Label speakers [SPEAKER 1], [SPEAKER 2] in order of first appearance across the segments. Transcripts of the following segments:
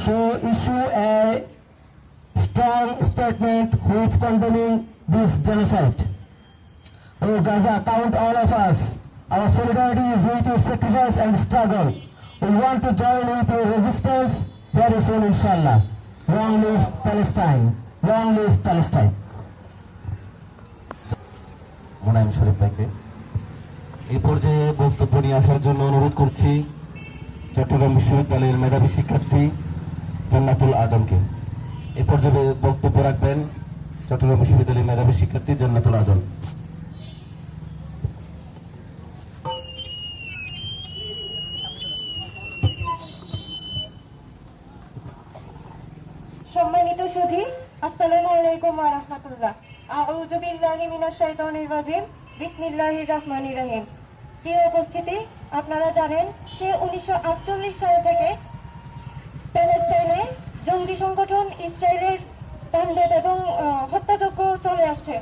[SPEAKER 1] should issue a strong statement which condemning this genocide. Oh Gaza, count all of us. Our solidarity is with your sacrifice and struggle. We want to join with your resistance very soon, inshallah. Long live Palestine. Long live Palestine.
[SPEAKER 2] Monayem শরীফ ভাইকে এই পর্যায়ে বক্তব্য নিয়ে আসার জন্য অনুরোধ করছি চট্টগ্রাম বিশ্ববিদ্যালয়ের মেধাবী শিক্ষার্থী জান্নাতুল আদমকে। এই পর্যায়ে বক্তব্য রাখবেন চট্টগ্রাম বিশ্ববিদ্যালয়ের মেধাবী শিক্ষার্থী জান্নাতুল আদম।
[SPEAKER 3] সম্মানিত সুধী, আসসালামু আলাইকুম ওয়া রাহমাতুল্লাহ। আউযু বিল্লাহি মিনাশ শাইতানির রাজিম। বিসমিল্লাহির রহমানির রহিম। প্রিয় উপস্থিতি, আপনারা জানেন সে 1948 সাল থেকে প্যালেস্টাইনে জঙ্গি সংগঠন ইসরায়েলের তাণ্ডব এবং হত্যাযজ্ঞ চলে আসছে।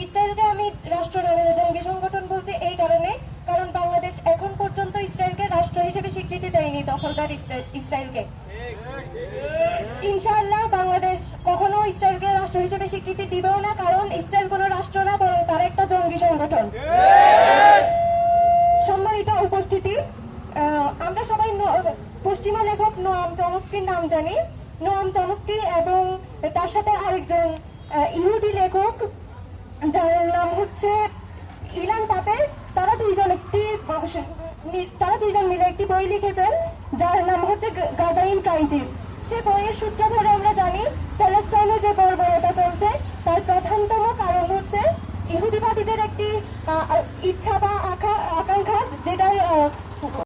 [SPEAKER 3] ইসরায়েলকে আমি রাষ্ট্র নামে জঙ্গি সংগঠন বলতে এই কারণে, কারণ বাংলাদেশ এখন পর্যন্ত ইসরায়েলকে রাষ্ট্র হিসেবে স্বীকৃতি দেয়নি, দখলদার ইসরায়েলকে। ইনশাআল্লাহ বাংলাদেশ কখনো ইসরায়েলকে রাষ্ট্র হিসেবে স্বীকৃতি দিবেও না, কারণ ইসরায়েল কোনো রাষ্ট্র না, বরং তার একটা জঙ্গি সংগঠন। সম্মানিত উপস্থিতি, আমরা সবাই পশ্চিমা লেখক নোয়াম চমস্কির নাম জানি। নোয়াম চমস্কি এবং তার সাথে আরেকজন ইহুদি লেখক যার নাম হচ্ছে ইলান পাপেল, তারা দুইজন মিলে একটি বই লিখেছেন যার নাম হচ্ছে গাজা ইন ক্রাইসিস। সে বইয়ের সূত্র ধরে আমরা জানি প্যালেস্টাইনে যে বর্বরতা চলছে তার প্রধানতম কারণ হচ্ছে ইহুদিবাদীদের একটি ইচ্ছা বা আকাঙ্ক্ষা, যেটার